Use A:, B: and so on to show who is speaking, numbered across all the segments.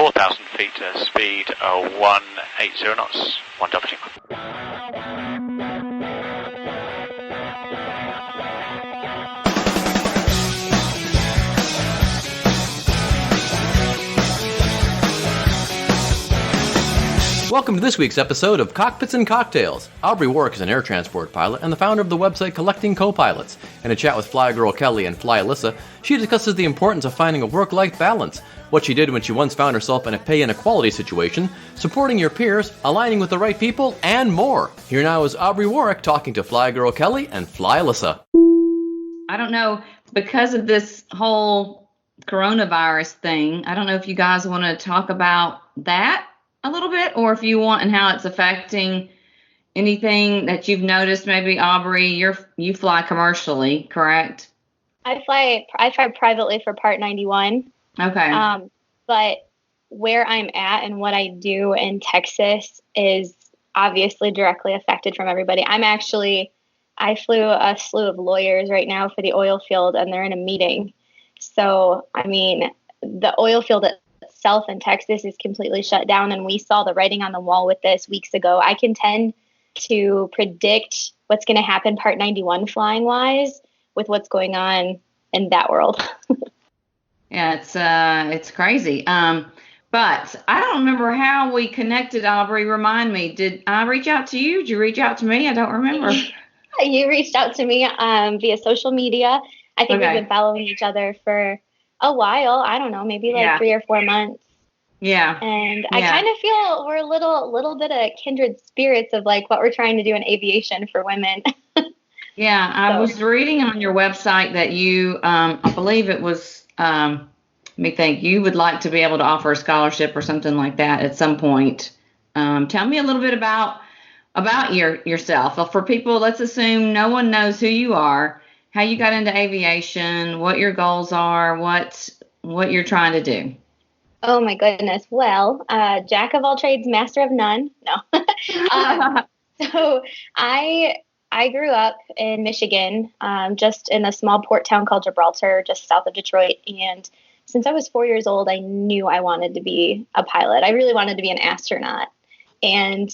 A: 4,000 feet, speed 180 knots, 122.
B: Welcome to this week's episode of Cockpits and Cocktails. Aubrey Warwick is an air transport pilot and the founder of the website Collecting Copilots. In a chat with flyGIRL Kelley and flyAlyssa, she discusses the importance of finding a work-life balance, what she did when she once found herself in a pay inequality situation, supporting your peers, aligning with the right people, and more. Here now is Aubrey Warwick talking to flyGIRL Kelley and flyAlyssa.
C: I don't know, because of this whole coronavirus thing, I don't know if you guys want to talk about that a little bit, or if you want, and how it's affecting anything that you've noticed. Maybe Aubrey, you fly commercially, correct?
D: I fly privately for Part 91.
C: Okay.
D: But where I'm at and what I do in Texas is obviously directly affected from everybody. I flew a slew of lawyers right now for the oil field, and they're in a meeting. So, I mean, the oil field itself in Texas is completely shut down, and we saw the writing on the wall with this weeks ago. I can tend to predict what's going to happen Part 91 flying wise with what's going on in that world.
C: Yeah, it's crazy. But I don't remember how we connected, Aubrey. Remind me, did I reach out to you? Did you reach out to me? I don't remember.
D: You reached out to me via social media. I think we've been following each other for a while. I don't know, maybe 3 or 4 months.
C: Yeah.
D: And I kind of feel we're a little bit of kindred spirits of like what we're trying to do in aviation for women.
C: Yeah, I was reading on your website that you, I believe it was, let me think, you would like to be able to offer a scholarship or something like that at some point. Tell me a little bit about yourself. Well, for people, let's assume no one knows who you are, how you got into aviation, what your goals are, what you're trying to do.
D: Oh my goodness. Well, jack of all trades, master of none. No. So I grew up in Michigan, just in a small port town called Gibraltar, just south of Detroit. And since I was 4 years old, I knew I wanted to be a pilot. I really wanted to be an astronaut. And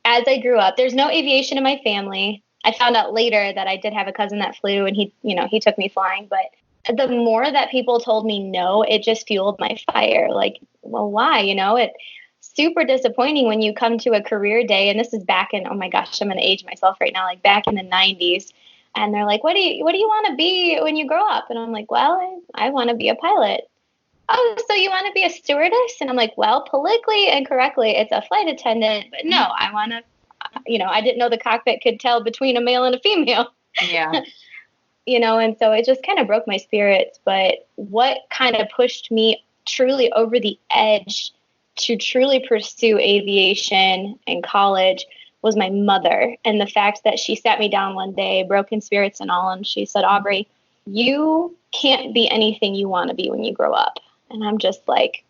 D: as I grew up, there's no aviation in my family. I found out later that I did have a cousin that flew, and he took me flying. But the more that people told me no, it just fueled my fire. Like, well, why? It's super disappointing when you come to a career day, and this is back in, oh my gosh, I'm going to age myself right now, like back in the 90s. And they're like, what do you want to be when you grow up? And I'm like, well, I want to be a pilot. Oh, so you want to be a stewardess? And I'm like, well, politically and correctly, it's a flight attendant. But no, I want to, I didn't know the cockpit could tell between a male and a female.
C: Yeah.
D: And so it just kind of broke my spirits. But what kind of pushed me truly over the edge to truly pursue aviation in college was my mother, and the fact that she sat me down one day, broken spirits and all, and she said, Aubrey, you can't be anything you want to be when you grow up. And I'm just like,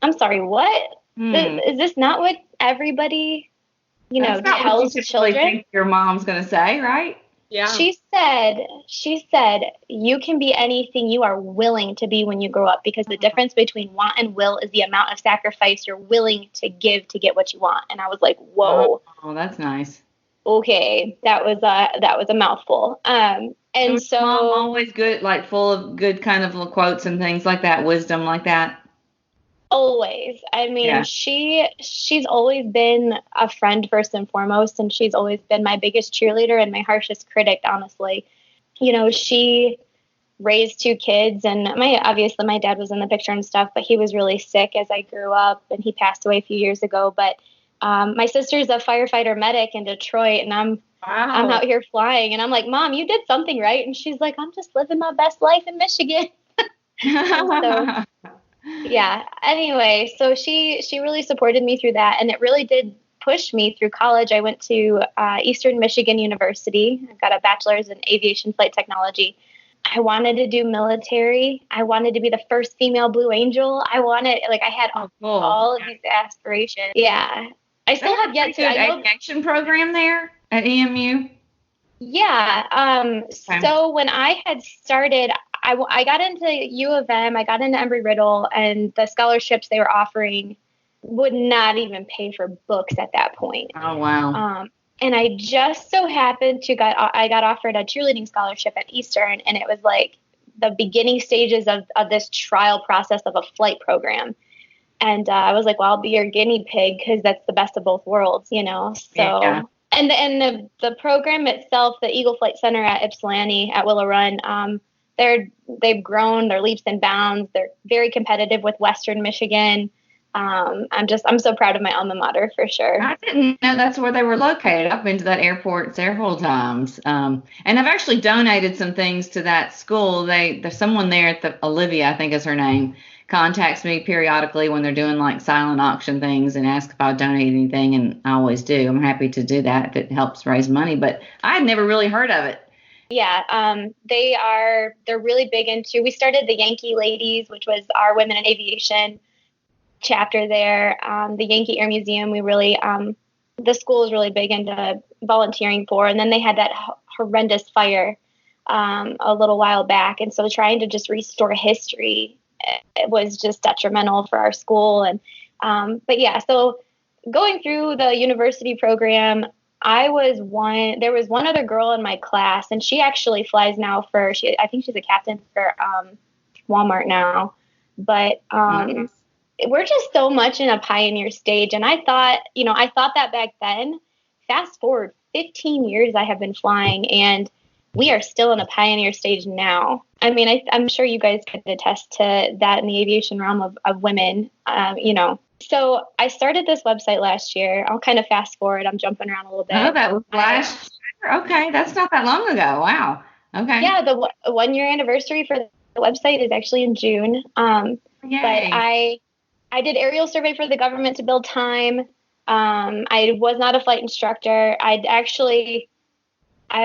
D: I'm sorry, what? Is this not what everybody,
C: That's not
D: tells
C: what you
D: children?
C: Think your mom's going to say, right? Yeah.
D: She said, you can be anything you are willing to be when you grow up, because the difference between want and will is the amount of sacrifice you're willing to give to get what you want. And I was like, whoa.
C: Oh, that's nice.
D: Okay, that was a mouthful. And so
C: Mom always good, like full of good kind of little quotes and things like that, wisdom like that.
D: Always. I mean, she's always been a friend first and foremost, and she's always been my biggest cheerleader and my harshest critic, honestly. She raised 2 kids, and obviously my dad was in the picture and stuff, but he was really sick as I grew up, and he passed away a few years ago. But my sister's a firefighter medic in Detroit, and I'm out here flying, and I'm like, Mom, you did something right. And she's like, I'm just living my best life in Michigan. So, yeah. Anyway, so she really supported me through that, and it really did push me through college. I went to Eastern Michigan University. I got a bachelor's in aviation flight technology. I wanted to do military. I wanted to be the first female Blue Angel. I had all of these aspirations. Yeah. I still have yet to.
C: Aviation program there at EMU?
D: Yeah. So when I had started, I got into U of M, I got into Embry-Riddle, and the scholarships they were offering would not even pay for books at that point.
C: Oh, wow.
D: And I just so happened I got offered a cheerleading scholarship at Eastern, and it was like the beginning stages of this trial process of a flight program. And I was like, well, I'll be your guinea pig because that's the best of both worlds, you know? So,
C: Yeah.
D: and the program itself, the Eagle Flight Center at Ypsilanti at Willow Run, they've grown, they're leaps and bounds. They're very competitive with Western Michigan. I'm so proud of my alma mater for sure.
C: I didn't know that's where they were located. I've been to that airport several times. And I've actually donated some things to that school. There's someone there at the Olivia, I think is her name, contacts me periodically when they're doing like silent auction things and ask if I'll donate anything. And I always do. I'm happy to do that if it helps raise money, but I had never really heard of it.
D: Yeah, they're really big into, we started the Yankee Ladies, which was our women in aviation chapter there. The Yankee Air Museum, the school is really big into volunteering for. And then they had that horrendous fire a little while back. And so trying to just restore history, it was just detrimental for our school. And but yeah, so going through the university program, there was one other girl in my class, and she actually flies now I think she's a captain for Walmart now. But we're just so much in a pioneer stage. And I thought that back then. Fast forward 15 years, I have been flying, and we are still in a pioneer stage now. I mean, I'm sure you guys could attest to that in the aviation realm of women, So I started this website last year. I'll kind of fast forward. I'm jumping around a little bit.
C: Oh, that was last year. Okay, that's not that long ago. Wow. Okay.
D: Yeah, the 1 year anniversary for the website is actually in June.
C: Yay.
D: But I did aerial survey for the government to build time. I was not a flight instructor. I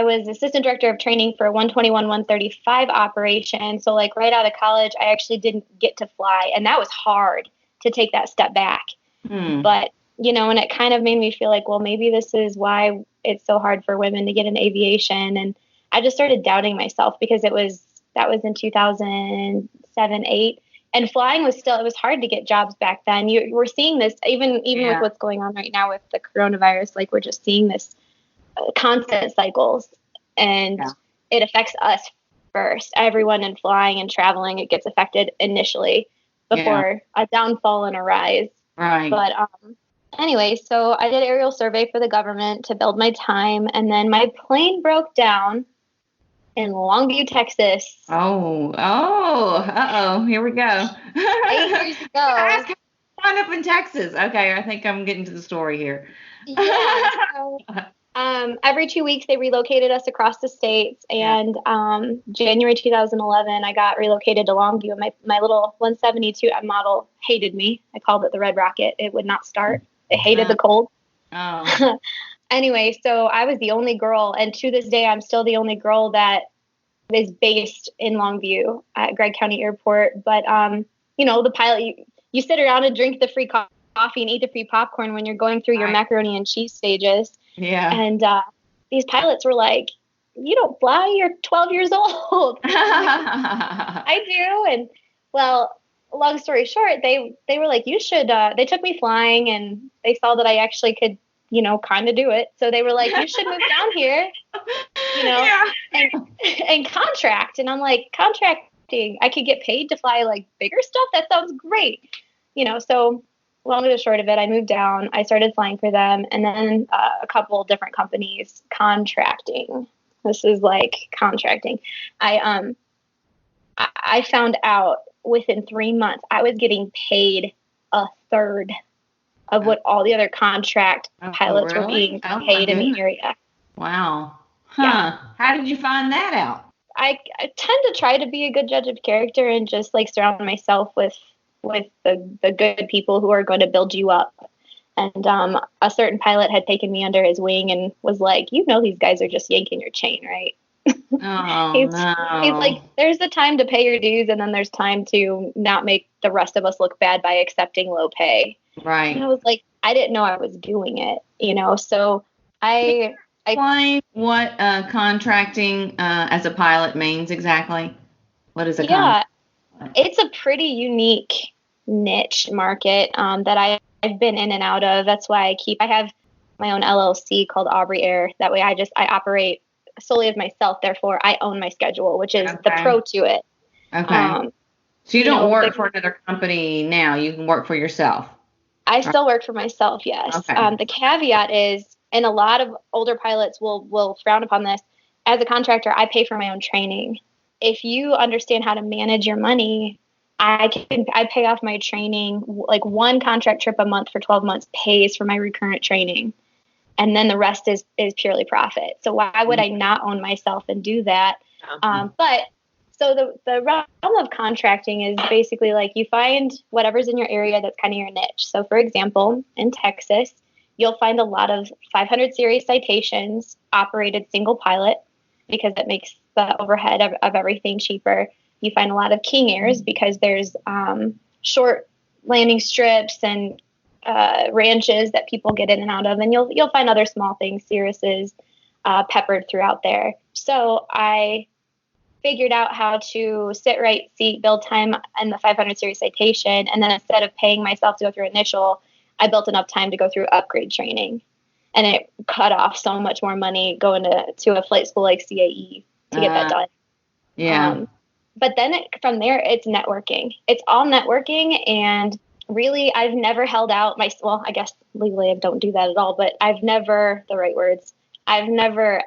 D: was assistant director of training for 121, 135 operation. So like right out of college, I actually didn't get to fly. And that was hard to take that step back. But, and it kind of made me feel like, well, maybe this is why it's so hard for women to get in aviation. And I just started doubting myself because that was in 2007, 8. And flying it was hard to get jobs back then. We're seeing this even with what's going on right now with the coronavirus. Like we're just seeing this constant cycles, and it affects us first. Everyone in flying and traveling, it gets affected initially before a downfall and a rise.
C: Right.
D: But anyway, so I did aerial survey for the government to build my time, and then my plane broke down in Longview, Texas.
C: Here we go.
D: 8 years ago.
C: I wound up in Texas. Okay, I think I'm getting to the story here.
D: Yeah. So, every 2 weeks they relocated us across the states, and January 2011 I got relocated to Longview. My little 172 model hated me. I called it the Red Rocket. It would not start. It hated the cold.
C: Oh.
D: Anyway, so I was the only girl, and to this day I'm still the only girl that is based in Longview at Gregg County Airport. But the pilot, you sit around and drink the free coffee and eat the free popcorn when you're going through your macaroni and cheese stages.
C: Yeah.
D: And these pilots were like, "You don't fly, you're 12 years old." I do. And well, long story short, they were like, "You should," they took me flying, and they saw that I actually could, kind of do it. So they were like, "You should move down here, and contract." And I'm like, contracting, I could get paid to fly like bigger stuff? That sounds great. So long and short of it, I moved down. I started flying for them, and then a couple different companies contracting. This is like contracting. I found out within 3 months I was getting paid a third of what all the other contract pilots were being paid in the area.
C: Wow. Huh.
D: Yeah.
C: How did you find that out?
D: I tend to try to be a good judge of character and just like surround myself with the good people who are going to build you up. And a certain pilot had taken me under his wing and was like, these guys are just yanking your chain, right?
C: Oh,
D: he's
C: no.
D: like, there's the time to pay your dues, and then there's time to not make the rest of us look bad by accepting low pay.
C: Right.
D: And I was like, I didn't know I was doing it, so I
C: explain what contracting as a pilot means exactly. What is a
D: Yeah, it's a pretty unique niche market that I've been in and out of. That's why I have my own LLC called Aubrey Air. That way I operate solely as myself. Therefore, I own my schedule, which is the pro to it.
C: Okay. So you don't work for another company now. You can work for yourself.
D: I still work for myself, yes.
C: Okay.
D: The caveat is, and a lot of older pilots will frown upon this, as a contractor, I pay for my own training. If you understand how to manage your money, I pay off my training. Like one contract trip a month for 12 months pays for my recurrent training. And then the rest is purely profit. So why would I not own myself and do that? But so the realm of contracting is basically like you find whatever's in your area that's kind of your niche. So for example, in Texas, you'll find a lot of 500 series citations operated single pilot because it makes the overhead of everything cheaper. You find a lot of King Airs because there's short landing strips and ranches that people get in and out of, and you'll find other small things, Cirruses, peppered throughout there. So I figured out how to sit, right, seat, build time in the 500 series citation, and then instead of paying myself to go through initial, I built enough time to go through upgrade training, and it cut off so much more money going to a flight school like CAE to get that done.
C: Yeah.
D: But then from there, it's networking. It's all networking, and really, I've never held out well, I guess legally I don't do that at all, but I've never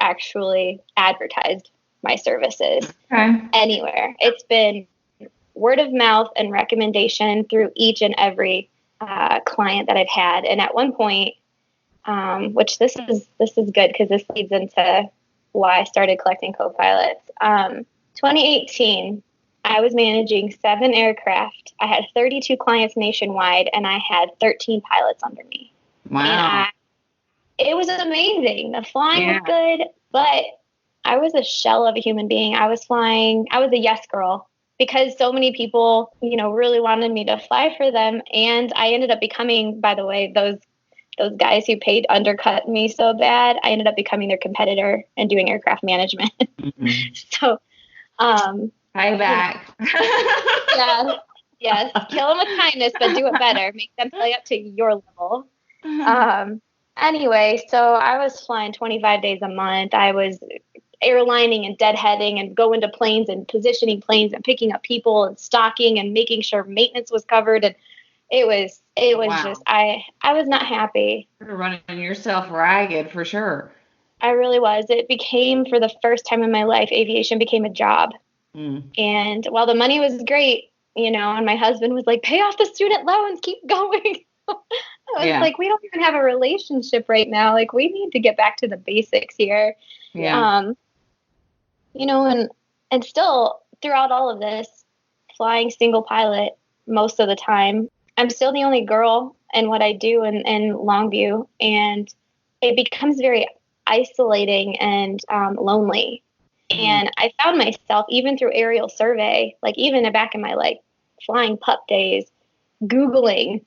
D: actually advertised my services anywhere. It's been word of mouth and recommendation through each and every client that I've had. And at one point, which this is good because this leads into why I started collecting co-pilots. 2018, I was managing 7 aircraft. I had 32 clients nationwide, and I had 13 pilots under me.
C: Wow.
D: It was amazing. The flying was good, but I was a shell of a human being. I was a yes girl because so many people, really wanted me to fly for them. And I ended up becoming, by the way, those guys who paid undercut me so bad, I ended up becoming their competitor and doing aircraft management.
C: Mm-hmm.
D: So,
C: payback.
D: Yes. Kill them with kindness, but do it better. Make them play up to your level. Anyway, so I was flying 25 days a month. I was airlining and deadheading and going to planes and positioning planes and picking up people and stocking and making sure maintenance was covered. And it was just, I was not happy.
C: You're running yourself ragged for sure.
D: I really was. It became, for the first time in my life, aviation became a job. And while the money was great, and my husband was like, pay off the student loans, keep going. I was like, we don't even have a relationship right now. Like, we need to get back to the basics here.
C: Yeah.
D: And still throughout all of this, flying single pilot most of the time, I'm still the only girl in what I do in Longview, and it becomes very isolating and lonely. And I found myself, even through aerial survey, like even back in my flying pup days, Googling,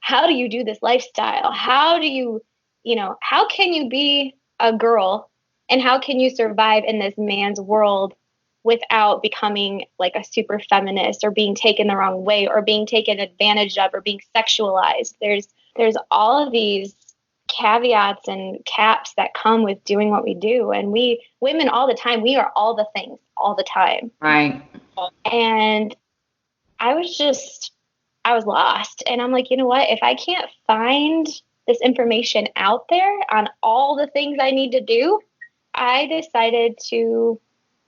D: how do you do this lifestyle? How do you, how can you be a girl and how can you survive in this man's world without becoming like a super feminist or being taken the wrong way or being taken advantage of or being sexualized? There's all of these caveats and caps that come with doing what we do. And we women all the time, we are all the things all the time.
C: Right.
D: And I was lost. And I'm like, you know what? If I can't find this information out there on all the things I need to do, I decided to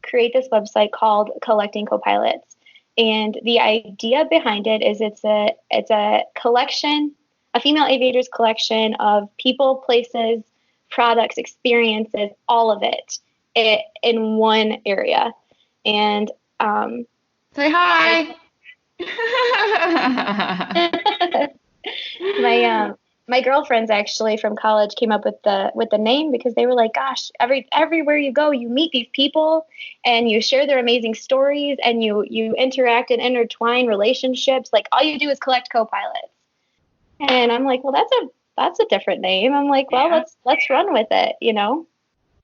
D: create this website called Collecting Copilots. And the idea behind it is it's a collection, a female aviator's collection of people, places, products, experiences, all of it in one area. And
C: say hi.
D: My girlfriends actually from college came up with the name because they were like, gosh, everywhere you go, you meet these people and you share their amazing stories and you interact and intertwine relationships. Like all you do is collect co-pilots. And I'm like, well, that's a different name. I'm like, well, let's run with it,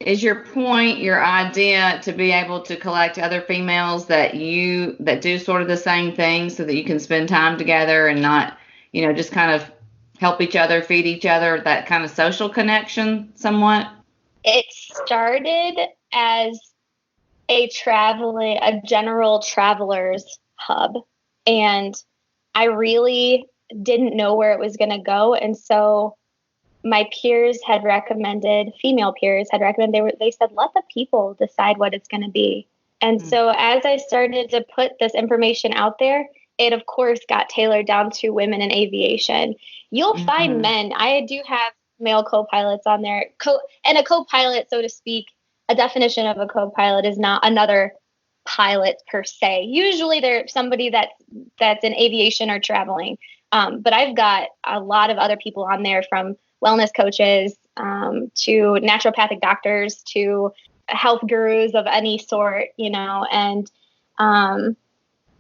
C: Is your point, your idea to be able to collect other females that do sort of the same thing so that you can spend time together and not, just kind of help each other, feed each other, that kind of social connection somewhat?
D: It started as a general travelers hub. And I really didn't know where it was going to go. And so my peers had recommended, female peers had recommended, they said, let the people decide what it's going to be. And so as I started to put this information out there, it of course got tailored down to women in aviation. You'll find men. I do have male co-pilots on there. And a co-pilot, so to speak, a definition of a co-pilot is not another pilot per se. Usually they're somebody that's in aviation or traveling. But I've got a lot of other people on there, from wellness coaches to naturopathic doctors to health gurus of any sort, and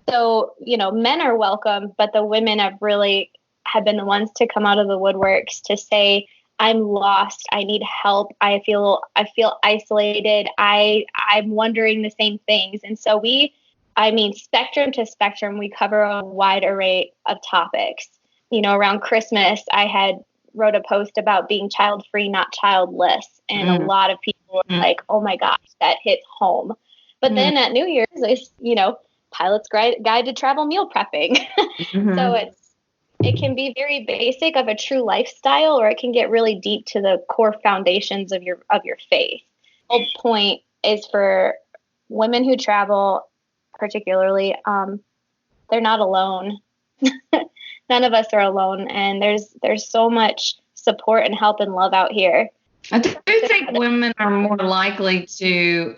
D: so, men are welcome, but the women have been the ones to come out of the woodworks to say, I'm lost. I need help. I feel isolated. I'm wondering the same things. And so spectrum to spectrum, we cover a wide array of topics. Around Christmas, I had wrote a post about being child-free, not childless. And a lot of people were like, oh my gosh, that hits home. But then at New Year's, there's, Pilot's Guide to Travel Meal Prepping. So it can be very basic of a true lifestyle, or it can get really deep to the core foundations of your faith. The whole point is for women who travel, particularly, they're not alone. None of us are alone, and there's so much support and help and love out here.
C: I do think women are more likely to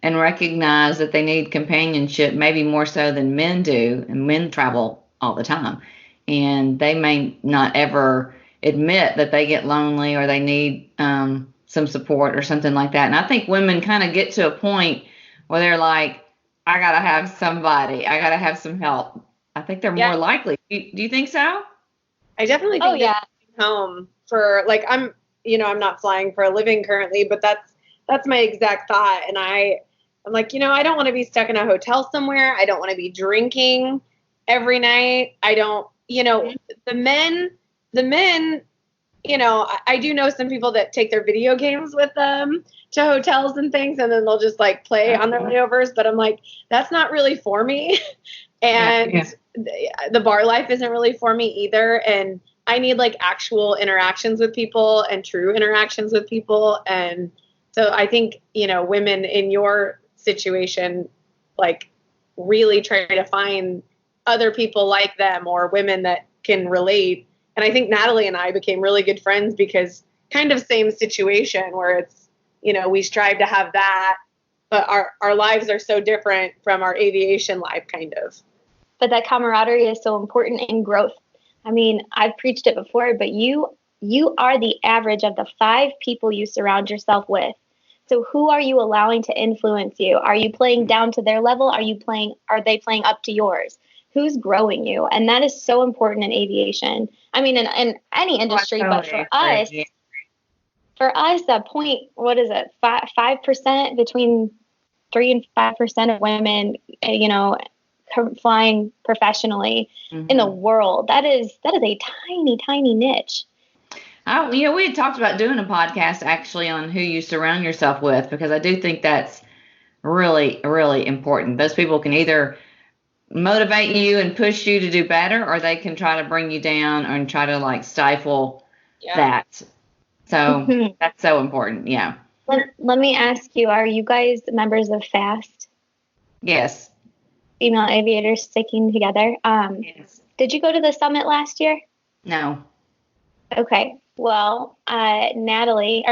C: and recognize that they need companionship, maybe more so than men do, and men travel all the time. And they may not ever admit that they get lonely or they need some support or something like that. And I think women kind of get to a point where they're like, I got to have somebody. I got to have some help. I think they're more likely. Do you think so?
E: I definitely think home for, like, I'm not flying for a living currently, but that's my exact thought. And I'm like, I don't want to be stuck in a hotel somewhere. I don't want to be drinking every night. I don't, the men, I do know some people that take their video games with them to hotels and things, and then they'll just like play on their layovers. But I'm like, that's not really for me. And the bar life isn't really for me either. And I need like actual interactions with people and true interactions with people. And so I think, women in your situation, like, really try to find other people like them or women that can relate. And I think Natalie and I became really good friends because kind of same situation where it's, we strive to have that, but our lives are so different from our aviation life, kind of.
D: But that camaraderie is so important in growth. I mean, I've preached it before, but you are the average of the 5 people you surround yourself with. So who are you allowing to influence you? Are you playing down to their level? Are they playing up to yours? Who's growing you? And that is so important in aviation. I mean, in any industry, but for us, that point, what is it? 5%, between 3 and 5% of women, flying professionally in the world. That is a tiny, tiny niche.
C: We had talked about doing a podcast actually on who you surround yourself with, because I do think that's really, really important. Those people can either motivate you and push you to do better, or they can try to bring you down and try to like stifle that. So that's so important. Yeah.
D: Let me ask you, are you guys members of FAST?
C: Yes.
D: Female aviators sticking together.
C: Yes.
D: Did you go to the summit last year?
C: No.
D: Okay. Well, Amy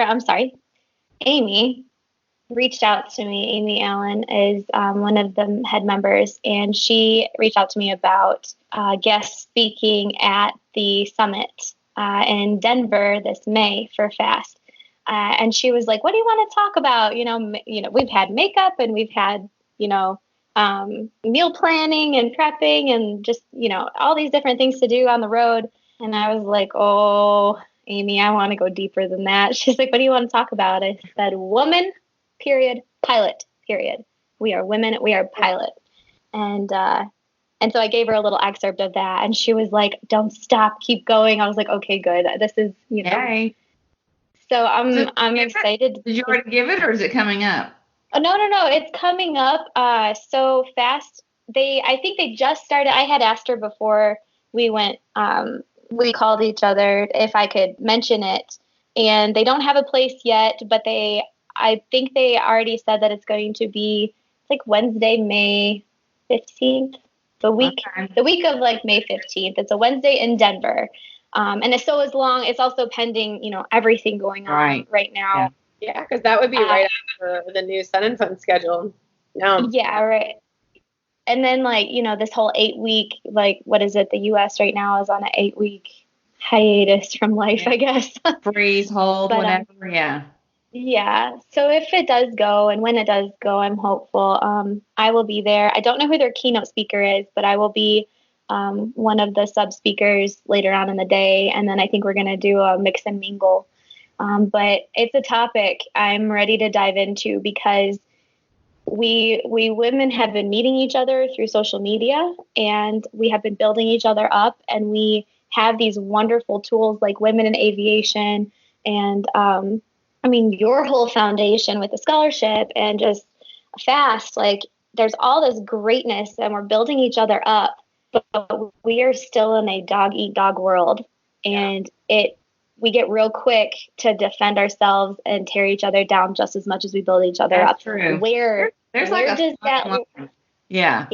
D: reached out to me. Amy Allen is one of the head members, and she reached out to me about guest speaking at the summit in Denver this May for FAST. And she was like, what do you want to talk about? We've had makeup, and we've had, meal planning and prepping and just, all these different things to do on the road. And I was like, Amy, I want to go deeper than that. She's like, what do you want to talk about? I said, woman, period, pilot, period. We are women, we are pilot. And so I gave her a little excerpt of that, and she was like, don't stop, keep going. I was like, okay, good. This is,
C: Yay.
D: So I'm excited.
C: Did you already give it, or is it coming up?
D: Oh, no. It's coming up so fast. I think they just started. I had asked her before we went, we called each other if I could mention it. And they don't have a place yet, but I think they already said that it's going to be like Wednesday, May 15th, the week of like May 15th. It's a Wednesday in Denver. And it's also pending, everything going on right now.
E: Yeah, because that would be right after the new Sun and Fun schedule. No.
D: Yeah, right. And then this whole 8-week, what is it? The U.S. right now is on an 8-week hiatus from life, I guess.
C: Freeze, hold, whatever. Yeah.
D: Yeah. So if it does go, and when it does go, I'm hopeful. I will be there. I don't know who their keynote speaker is, but I will be one of the sub speakers later on in the day. And then I think we're going to do a mix and mingle. But it's a topic I'm ready to dive into because we women have been meeting each other through social media, and we have been building each other up, and we have these wonderful tools like Women in Aviation and your whole foundation with the scholarship and just FAST. There's all this greatness, and we're building each other up, but we are still in a dog eat dog world, and we get real quick to defend ourselves and tear each other down just as much as we build each other up.
C: True.
D: Where does that line?
C: Yeah.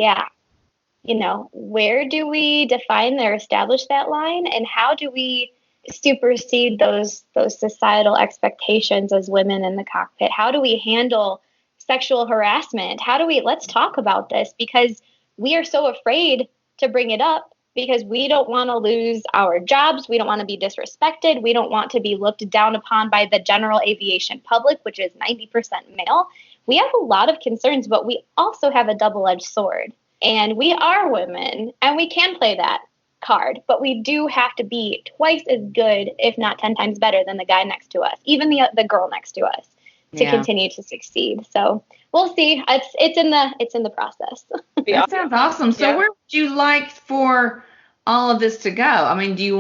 D: Where do we define or establish that line, and how do we supersede those societal expectations as women in the cockpit? How do we handle sexual harassment? Let's talk about this, because we are so afraid to bring it up because we don't want to lose our jobs. We don't want to be disrespected. We don't want to be looked down upon by the general aviation public, which is 90% male. We have a lot of concerns, but we also have a double-edged sword. And we are women, and we can play that card, but we do have to be twice as good, if not 10 times better than the guy next to us, even the girl next to us, to continue to succeed. So we'll see. It's in the process.
C: That sounds awesome. So where would you like for all of this to go? I mean, do you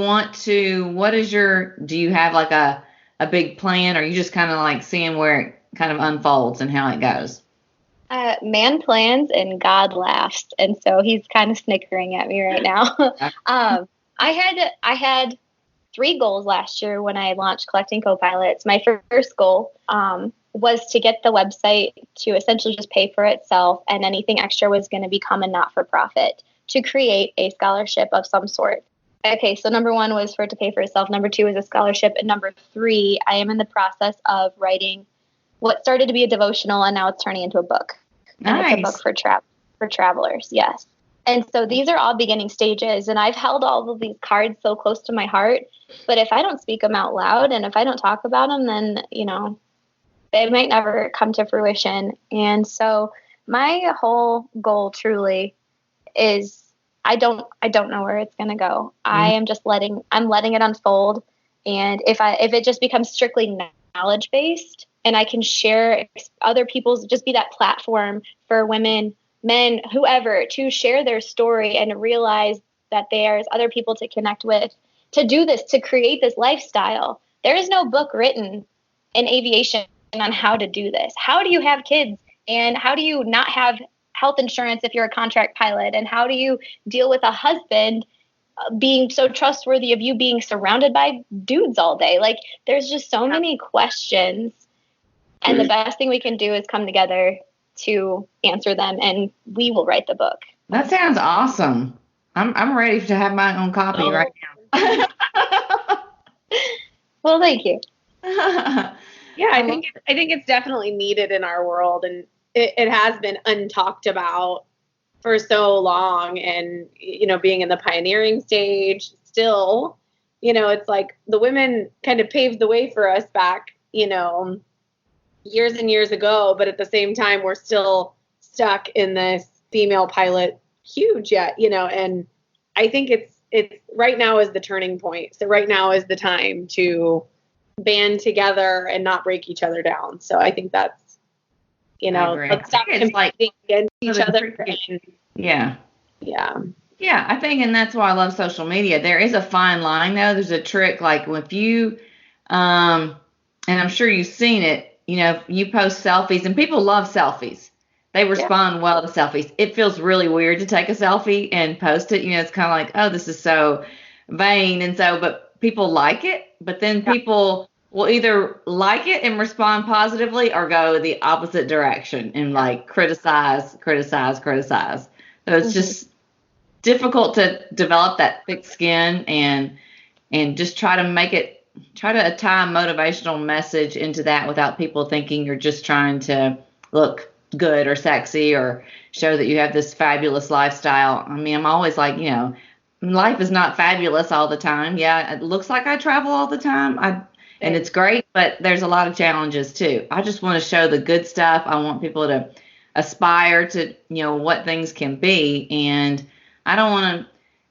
C: have like a big plan, or are you just kind of like seeing where it kind of unfolds and how it goes?
D: Man plans and God laughs, and so he's kind of snickering at me right now. I had 3 goals last year when I launched Collecting Copilots. My first goal was to get the website to essentially just pay for itself, and anything extra was going to become a not-for-profit to create a scholarship of some sort. Okay, so number 1 was for it to pay for itself. Number 2 was a scholarship, and number 3, I am in the process of writing what started to be a devotional, and now it's turning into a book. And
C: Nice.
D: it's a book for travelers, yes. And so these are all beginning stages, and I've held all of these cards so close to my heart. But if I don't speak them out loud, and if I don't talk about them, then they might never come to fruition. And so my whole goal truly is I don't know where it's going to go. Mm-hmm. I'm letting it unfold. And if it just becomes strictly knowledge based, and I can share other people's, just be that platform for women, men, whoever, to share their story and realize that there's other people to connect with, to do this, to create this lifestyle. There is no book written in aviation on how to do this. How do you have kids, and how do you not have health insurance if you're a contract pilot? And how do you deal with a husband being so trustworthy of you being surrounded by dudes all day? There's just so many questions. And the best thing we can do is come together to answer them, and we will write the book.
C: That sounds awesome. I'm ready to have my own copy right now.
D: Well, thank you.
E: Yeah, I think it's definitely needed in our world, and it has been untalked about for so long. And being in the pioneering stage still, it's like the women kind of paved the way for us back, years and years ago, but at the same time, we're still stuck in this female pilot huge yet, and I think it's right now is the turning point. So right now is the time to band together and not break each other down. So I think that's, let's stop competing against each other.
C: Yeah.
E: Yeah.
C: Yeah, I think, and that's why I love social media. There is a fine line, though. There's a trick, like if you, and I'm sure you've seen it, you post selfies, and people love selfies. They respond well to selfies. It feels really weird to take a selfie and post it. It's kind of like, oh, this is so vain. And so, but people like it, but then people will either like it and respond positively or go the opposite direction and like criticize. So it's just difficult to develop that thick skin and just try to tie a motivational message into that without people thinking you're just trying to look good or sexy or show that you have this fabulous lifestyle. I mean, I'm always like, life is not fabulous all the time. Yeah, it looks like I travel all the time. And it's great, but there's a lot of challenges too. I just want to show the good stuff. I want people to aspire to, what things can be. And I don't want to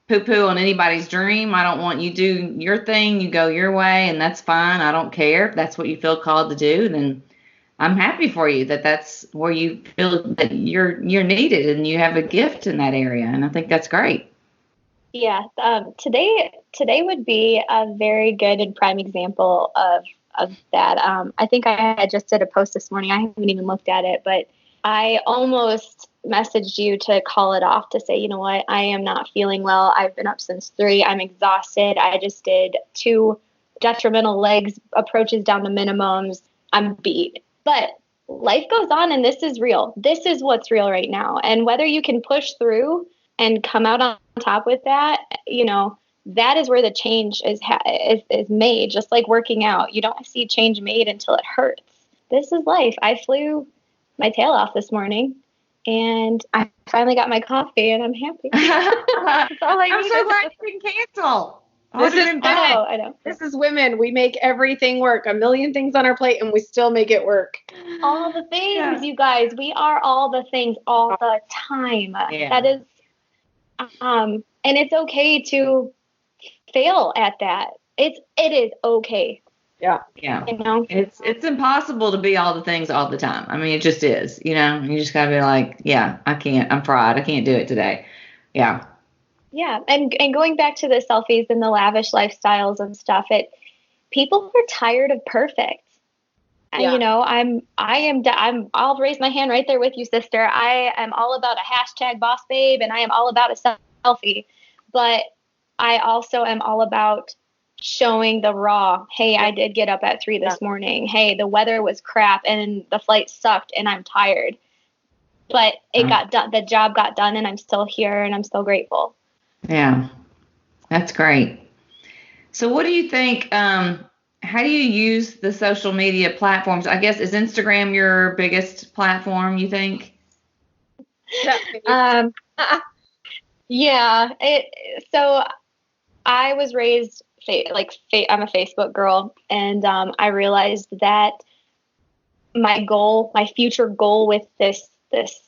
C: poo-poo on anybody's dream. I don't want you do your thing, you go your way, and that's fine. I don't care if that's what you feel called to do. Then I'm happy for you that's where you feel that you're needed and you have a gift in that area. And I think that's great.
D: Yeah. Today would be a very good and prime example of that. I think I just did a post this morning. I haven't even looked at it, but I almost messaged you to call it off, to say, you know what, I am not feeling well. I've been up since 3. I'm exhausted. I just did 2 detrimental legs approaches down to minimums. I'm beat. But life goes on, and this is real. This is what's real right now. And whether you can push through and come out on top with that, that is where the change is made. Just like working out, you don't see change made until it hurts. This is life. I flew my tail off this morning, and I finally got my coffee, and I'm happy. That's all I need.
C: I'm so glad you can cancel.
E: I know. This is women. We make everything work. A million things on our plate, and we still make it work.
D: All the things, you guys. We are all the things all the time. Yeah. That is, and it's okay to fail at that. It is okay.
E: Yeah.
C: It's impossible to be all the things all the time. I mean, it just is. You just gotta be like, I can't. I'm fried. I can't do it today. Yeah.
D: Yeah, and going back to the selfies and the lavish lifestyles and stuff, people are tired of perfect. And I'll raise my hand right there with you, sister. I am all about a hashtag boss babe, and I am all about a selfie, but I also am all about showing the raw. Hey, I did get up at 3 this morning. Hey, the weather was crap and the flight sucked and I'm tired, but it got done. The job got done, and I'm still here, and I'm still grateful.
C: Yeah, that's great. So what do you think, how do you use the social media platforms? I guess, is Instagram your biggest platform, you think?
D: Yeah. So I was raised I'm a Facebook girl, and I realized that my future goal with this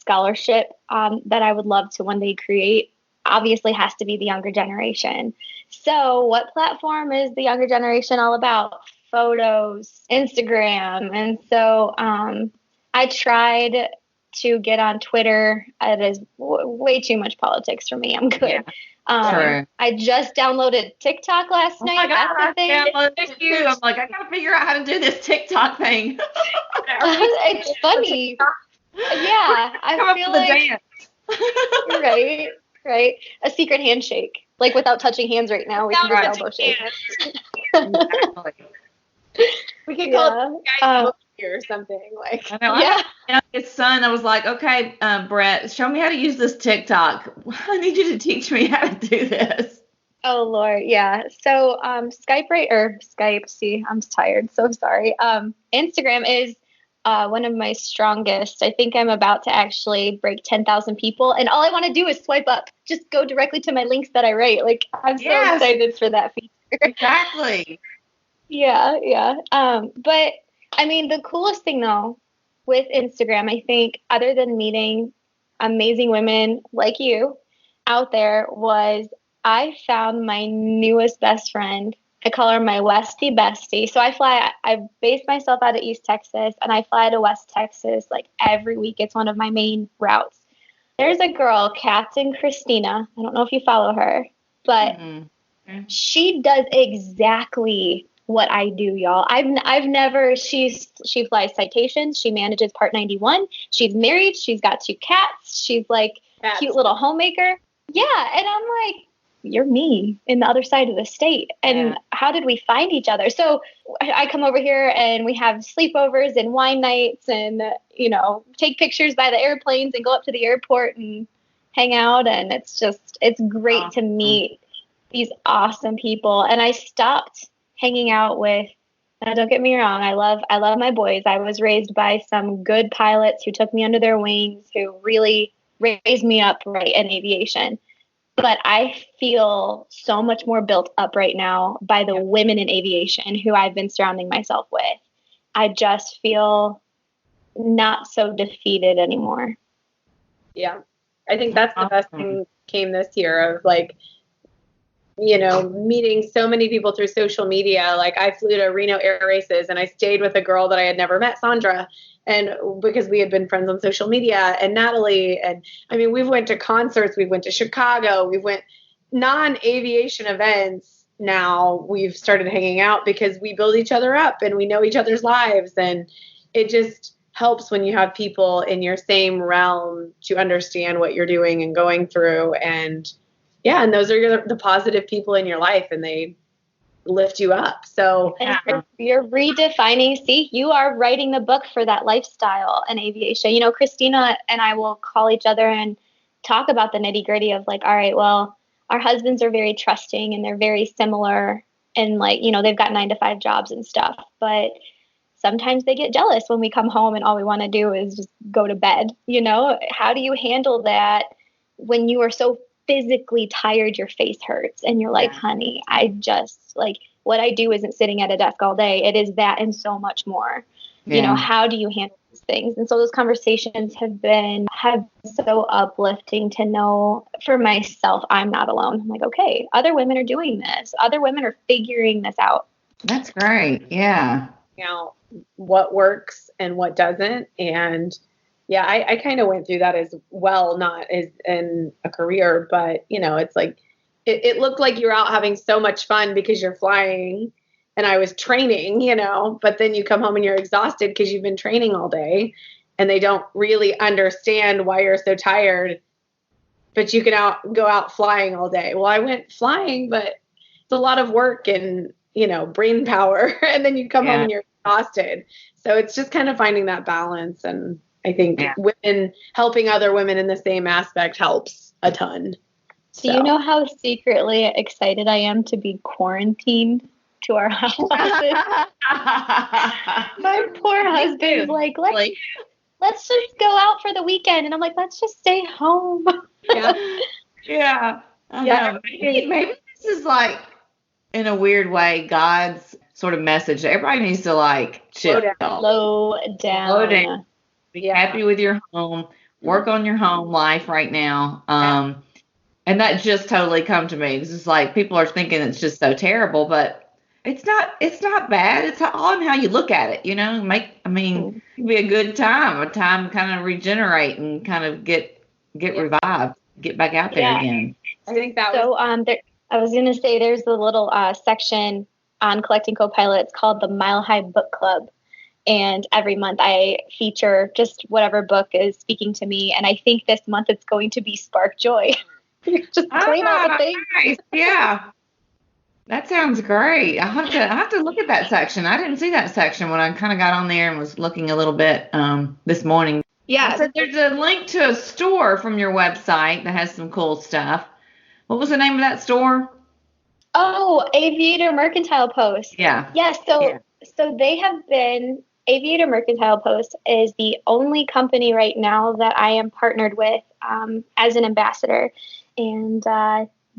D: scholarship that I would love to one day create obviously has to be the younger generation. So what platform is the younger generation all about? Photos, Instagram. And so I tried to get on Twitter. It is way too much politics for me. I'm good.
C: Sure.
D: I just downloaded TikTok last night.
C: My God, I'm like, I gotta figure out how to do this TikTok thing.
D: It's funny. Yeah, I feel like right. A secret handshake, like without touching hands right now. We can just elbow shake.
E: We could call it or something like.
C: I know, his son. I was like, okay, Brett, show me how to use this TikTok. I need you to teach me how to do this.
D: Oh Lord, yeah. So Skype. See, I'm tired. So sorry. Instagram is one of my strongest. I think I'm about to actually break 10,000 people, and all I want to do is swipe up. Just go directly to my links that I write. Like, I'm so excited for that feature.
C: Exactly.
D: Yeah. But I mean, the coolest thing though with Instagram, I think, other than meeting amazing women like you out there, was I found my newest best friend. I call her my Westie bestie. So I base myself out of East Texas and I fly to West Texas like every week. It's one of my main routes. There's a girl, Captain Christina. I don't know if you follow her, but she does exactly what I do, y'all. I've never, she flies Citations. She manages Part 91. She's married. She's got 2 cats. She's like cute little homemaker. Yeah. And I'm like, you're me in the other side of the state. And how did we find each other? So I come over here and we have sleepovers and wine nights and, take pictures by the airplanes and go up to the airport and hang out. And it's great to meet these awesome people. And I stopped hanging out with, now don't get me wrong, I love my boys. I was raised by some good pilots who took me under their wings, who really raised me up right in aviation. But I feel so much more built up right now by the women in aviation who I've been surrounding myself with. I just feel not so defeated anymore.
E: Yeah. I think that's the best thing came this year of like, meeting so many people through social media. Like I flew to Reno Air Races and I stayed with a girl that I had never met, Sandra, and because we had been friends on social media, and Natalie. And I mean, we went to concerts, we went to Chicago, we went non-aviation events. Now we've started hanging out because we build each other up and we know each other's lives. And it just helps when you have people in your same realm to understand what you're doing and going through. And and those are the positive people in your life, and they lift you up. So
D: you're redefining. See, you are writing the book for that lifestyle in aviation. Christina and I will call each other and talk about the nitty gritty of like, all right, well, our husbands are very trusting and they're very similar, and like, they've got 9-to-5 jobs and stuff, but sometimes they get jealous when we come home and all we want to do is just go to bed. How do you handle that when you are so physically tired, your face hurts, and you're like, honey, I just like what I do isn't sitting at a desk all day. It is that and so much more. How do you handle these things? And so those conversations have been so uplifting to know for myself, I'm not alone. I'm like, okay, other women are doing this. Other women are figuring this out.
F: That's great. Yeah.
E: What works and what doesn't. And I kind of went through that as well, not as in a career, but it's like, it looked like you're out having so much fun because you're flying and I was training, but then you come home and you're exhausted because you've been training all day and they don't really understand why you're so tired, but you can go out flying all day. Well, I went flying, but it's a lot of work and, brain power. And then you come home and you're exhausted. So it's just kind of finding that balance. And I think women helping other women in the same aspect helps a ton.
D: Do you know how secretly excited I am to be quarantined to our house? My poor husband's like, let's just go out for the weekend. And I'm like, let's just stay home.
F: Yeah. Maybe this is like, in a weird way, God's sort of message. Everybody needs to like chill.
D: Slow down.
F: Be happy with your home. Work on your home life right now. And that just totally come to me. It's just like people are thinking it's just so terrible, but it's not bad. It's all in how you look at it, it can be a good time, a time to kind of regenerate and kind of get revived, get back out there again.
E: I think that
D: I was going to say there's a little section on Collecting Co-Pilots called the Mile High Book Club. And every month I feature just whatever book is speaking to me. And I think this month it's going to be Spark Joy. Just clean out the things.
F: Nice. Yeah. That sounds great. I have to look at that section. I didn't see that section when I kind of got on there and was looking a little bit this morning. Yeah. So there's a link to a store from your website that has some cool stuff. What was the name of that store?
D: Oh, Aviator Mercantile Post.
F: Yeah.
D: Yes. So they have been, Aviator Mercantile Post is the only company right now that I am partnered with as an ambassador. And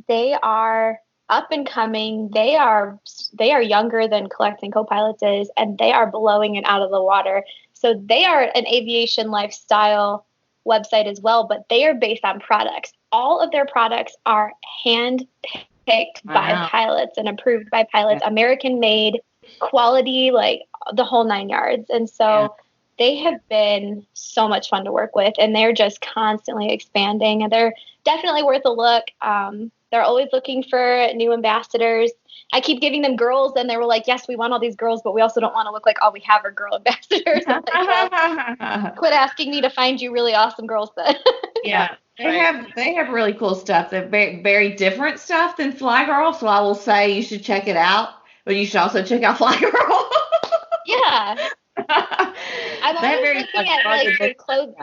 D: they are up and coming. They are younger than Collecting Co-Pilots is, and they are blowing it out of the water. So they are an aviation lifestyle website as well, but they are based on products. all of their products are hand picked by pilots and approved by pilots, American made, quality, like the whole 9 yards. And so they have been so much fun to work with, and they're just constantly expanding, and they're definitely worth a look. They're always looking for new ambassadors. I keep giving them girls, and they were like, yes, we want all these girls, but we also don't want to look like all we have are girl ambassadors. I'm like, well, quit asking me to find you really awesome girls then.
F: Yeah. They have really cool stuff. They're very, very different stuff than flyGIRL, so I will say you should check it out, but you should also check out flyGIRL.
D: Yeah. I'm always looking at like your clothes,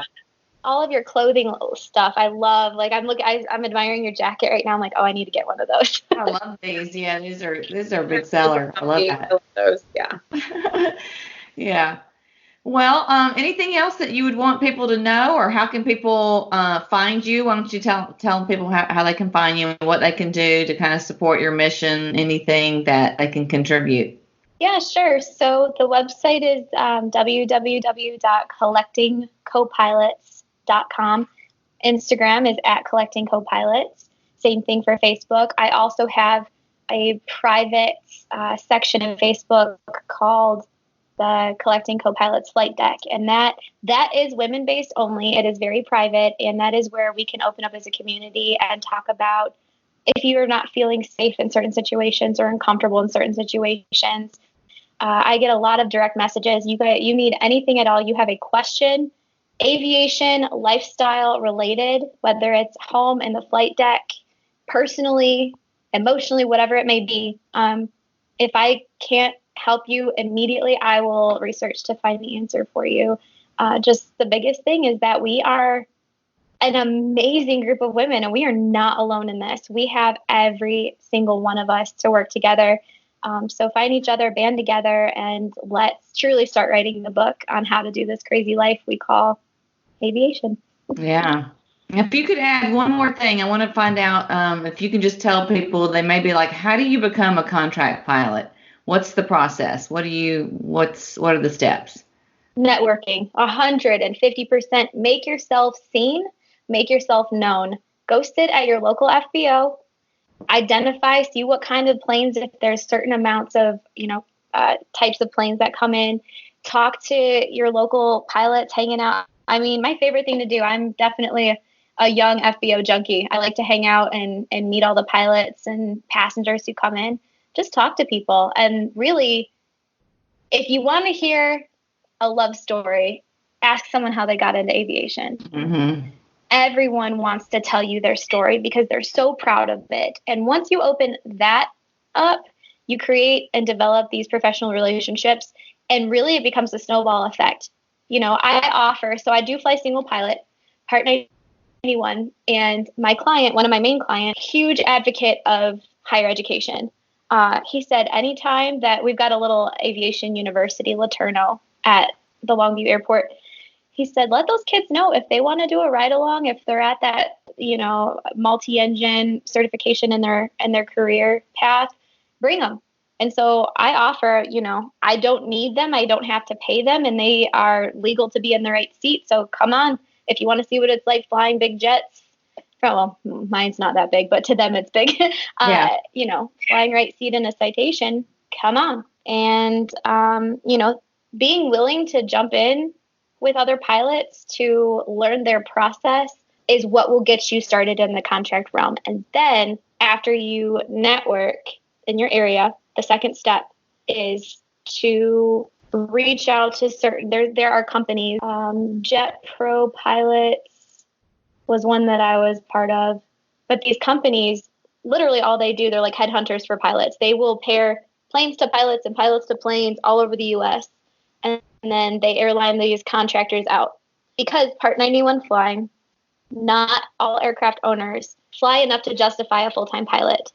D: all of your clothing stuff. I love, like, I'm admiring your jacket right now. I'm like, oh, I need to get one of those.
F: I love these. Yeah, these are a big seller. I love that.
E: I love those. Yeah.
F: Yeah. Well, anything else that you would want people to know, or how can people find you? Why don't you tell people how they can find you and what they can do to kind of support your mission, anything that they can contribute?
D: Yeah, sure. So the website is www.collectingcopilots.com. Instagram is @collectingcopilots. Same thing for Facebook. I also have a private section of Facebook called the Collecting Copilots Flight Deck, and that is women-based only. It is very private, and that is where we can open up as a community and talk about if you are not feeling safe in certain situations or uncomfortable in certain situations. I get a lot of direct messages. You need anything at all. You have a question, aviation, lifestyle related, whether it's home in the flight deck, personally, emotionally, whatever it may be. If I can't help you immediately, I will research to find the answer for you. Just the biggest thing is that we are an amazing group of women, and we are not alone in this. We have every single one of us to work together. So find each other, band together, and let's truly start writing the book on how to do this crazy life we call aviation.
F: Yeah. If you could add one more thing, I want to find out if you can just tell people, they may be like, how do you become a contract pilot? What's the process? What are the steps?
D: Networking, 150%. Make yourself seen, make yourself known. Go sit at your local FBO, identify, see what kind of planes, if there's certain amounts of, types of planes that come in, talk to your local pilots hanging out. I mean, my favorite thing to do, I'm definitely a young FBO junkie. I like to hang out and meet all the pilots and passengers who come in. Just talk to people. And really, if you want to hear a love story, ask someone how they got into aviation.
F: Mm-hmm.
D: Everyone wants to tell you their story because they're so proud of it. And once you open that up, you create and develop these professional relationships. And really, it becomes a snowball effect. So I do fly single pilot, Part 91. And my client, one of my main clients, huge advocate of higher education. He said anytime that we've got a little aviation university, Laterno, at the Longview Airport, he said, let those kids know if they want to do a ride along, if they're at that, multi-engine certification in their career path, bring them. And so I offer, I don't need them. I don't have to pay them, and they are legal to be in the right seat. So come on, if you want to see what it's like flying big jets. Well, mine's not that big, but to them it's big. Flying right seat in a citation, come on. And, being willing to jump in with other pilots to learn their process is what will get you started in the contract realm. And then after you network in your area, the second step is to reach out to there are companies, Jet Pro Pilots was one that I was part of. But these companies, literally all they do, they're like headhunters for pilots. They will pair planes to pilots and pilots to planes all over the U.S. And then they airline these contractors out. Because Part 91 flying, not all aircraft owners fly enough to justify a full-time pilot.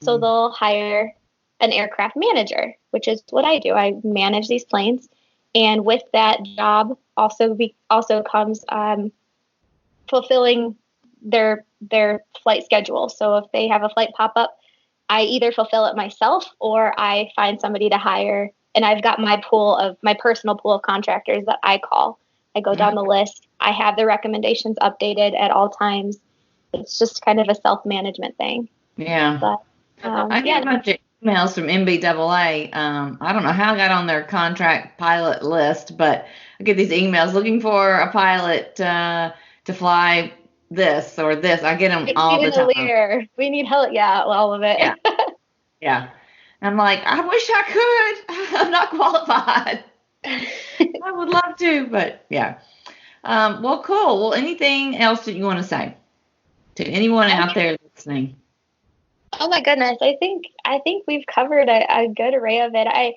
D: So they'll hire an aircraft manager, which is what I do. I manage these planes. And with that job also comes fulfilling their flight schedule. So if they have a flight pop up, I either fulfill it myself or I find somebody to hire. And I've got my personal pool of contractors that I call. I go down the list. I have the recommendations updated at all times. it's just kind of a self-management thing.
F: Yeah.
D: But
F: I get a bunch of emails from MBAA. I don't know how I got on their contract pilot list, but I get these emails looking for a pilot to fly this or this. I get them all the time.
D: We need help. Yeah, all of it.
F: Yeah. Yeah. I'm like, I wish I could. I'm not qualified. I would love to, but yeah. Well, cool. Well, anything else that you want to say to anyone out there listening?
D: Oh my goodness. I think we've covered a good array of it.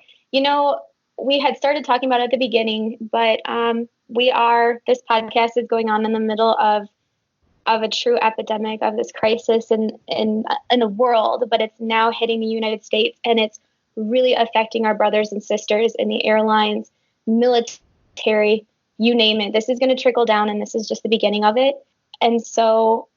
D: We had started talking about it at the beginning, but this podcast is going on in the middle of a true epidemic of this crisis in the world, but it's now hitting the United States, and it's really affecting our brothers and sisters in the airlines, military, you name it. This is going to trickle down, and this is just the beginning of it. And so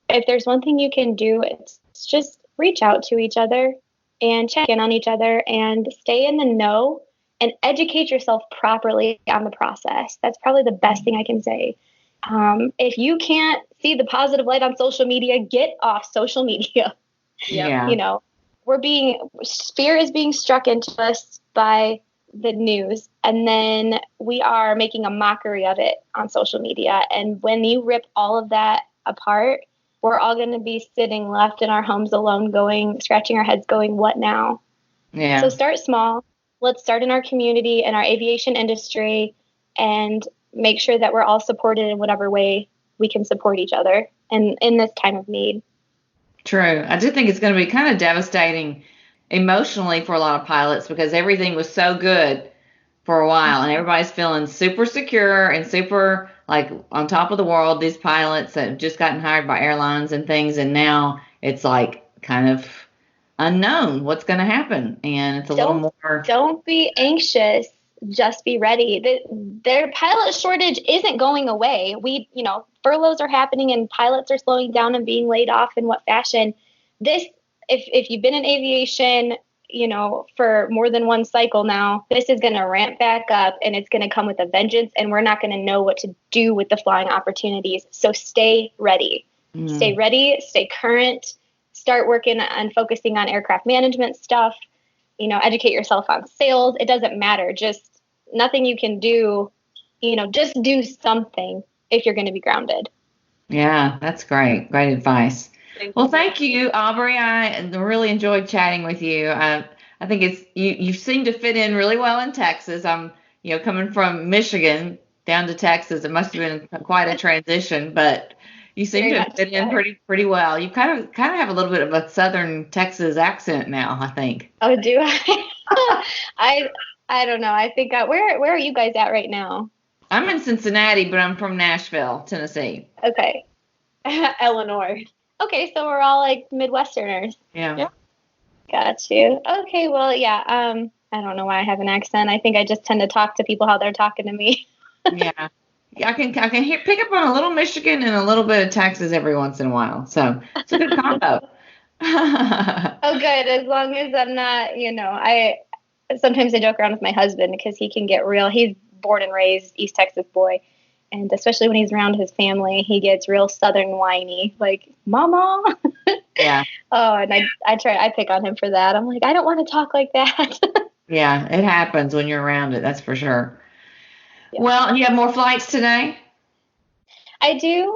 D: if there's one thing you can do, it's just reach out to each other and check in on each other and stay in the know and educate yourself properly on the process. That's probably the best thing I can say. If you can't see the positive light on social media, get off social media.
F: Yeah.
D: Fear is being struck into us by the news, and then we are making a mockery of it on social media. And when you rip all of that apart, we're all going to be sitting left in our homes alone, scratching our heads going, what now?
F: Yeah.
D: So start small. Let's start in our community and our aviation industry, and make sure that we're all supported in whatever way we can support each other and in this time of need.
F: True. I do think it's going to be kind of devastating emotionally for a lot of pilots, because everything was so good for a while and everybody's feeling super secure and super like on top of the world, these pilots that have just gotten hired by airlines and things. And now it's like kind of unknown what's going to happen. And it's a little more.
D: Don't be anxious. Just be ready. Their pilot shortage isn't going away. Furloughs are happening and pilots are slowing down and being laid off in what fashion. If you've been in aviation, for more than one cycle now, this is going to ramp back up, and it's going to come with a vengeance, and we're not going to know what to do with the flying opportunities. So stay ready. Stay ready, stay current, start working and focusing on aircraft management stuff, educate yourself on sales. It doesn't matter. Just nothing you can do, just do something if you're going to be grounded.
F: Yeah, that's great. Great advice. Thank you, Aubrey. I really enjoyed chatting with you. I think you seem to fit in really well in Texas. I'm, coming from Michigan down to Texas. It must have been quite a transition, but you seem to fit in pretty well. You kind of have a little bit of a Southern Texas accent now, I think.
D: Oh, do I? I don't know. I think where are you guys at right now?
F: I'm in Cincinnati, but I'm from Nashville, Tennessee.
D: Okay.
E: Illinois.
D: Okay, so we're all like Midwesterners.
F: Yeah.
D: Got you. Okay, well, yeah. I don't know why I have an accent. I think I just tend to talk to people how they're talking to me.
F: Yeah. I can pick up on a little Michigan and a little bit of Texas every once in a while. So it's a good combo.
D: Oh, good. As long as I'm not, I sometimes I joke around with my husband because he can get real. He's born and raised East Texas boy. And especially when he's around his family, he gets real Southern whiny, like, Mama.
F: Yeah.
D: Oh, and I pick on him for that. I'm like, I don't want to talk like that.
F: Yeah, it happens when you're around it. That's for sure. Yeah. Well, you have more flights today?
D: I do.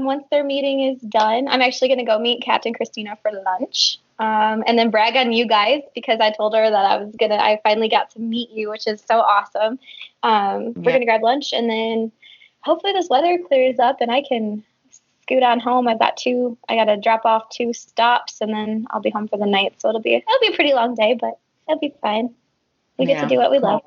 D: Once their meeting is done, I'm actually going to go meet Captain Christina for lunch. And then brag on you guys, because I told her that I finally got to meet you, which is so awesome. We're going to grab lunch, and then hopefully this weather clears up and I can scoot on home. I got to drop off 2 stops, and then I'll be home for the night. So it'll be a pretty long day, but it'll be fine. We get to do what we love.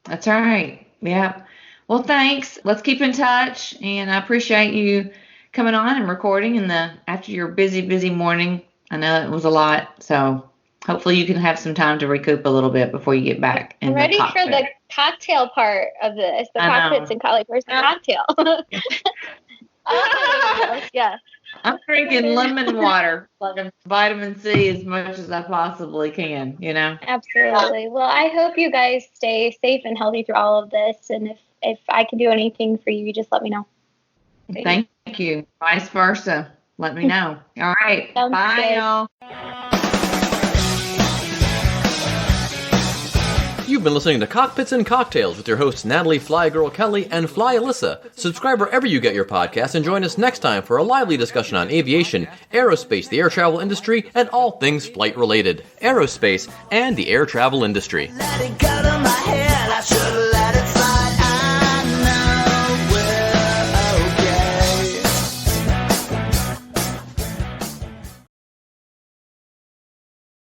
F: That's all right. Yeah. Well, thanks. Let's keep in touch, and I appreciate you coming on and recording after your busy morning. I know it was a lot, so hopefully you can have some time to recoup a little bit before you get back.
D: I'm ready for the cocktail part of this. The cockpits and college. Where's the cocktail? Yeah.
F: I'm drinking lemon water, like vitamin C as much as I possibly can,
D: Absolutely. Well, I hope you guys stay safe and healthy through all of this. And if I can do anything for you, just let me know.
F: Thank you. Vice versa. let me know. All right.
D: Sounds
F: Bye,
D: good.
F: y'all.
B: You've been listening to Cockpits and Cocktails with your hosts Natalie flyGIRL Kelley and Fly Alyssa. Subscribe wherever you get your podcasts and join us next time for a lively discussion on aviation, aerospace, the air travel industry, and all things flight related. Aerospace and the air travel industry.
G: Let it go to my head, I should've let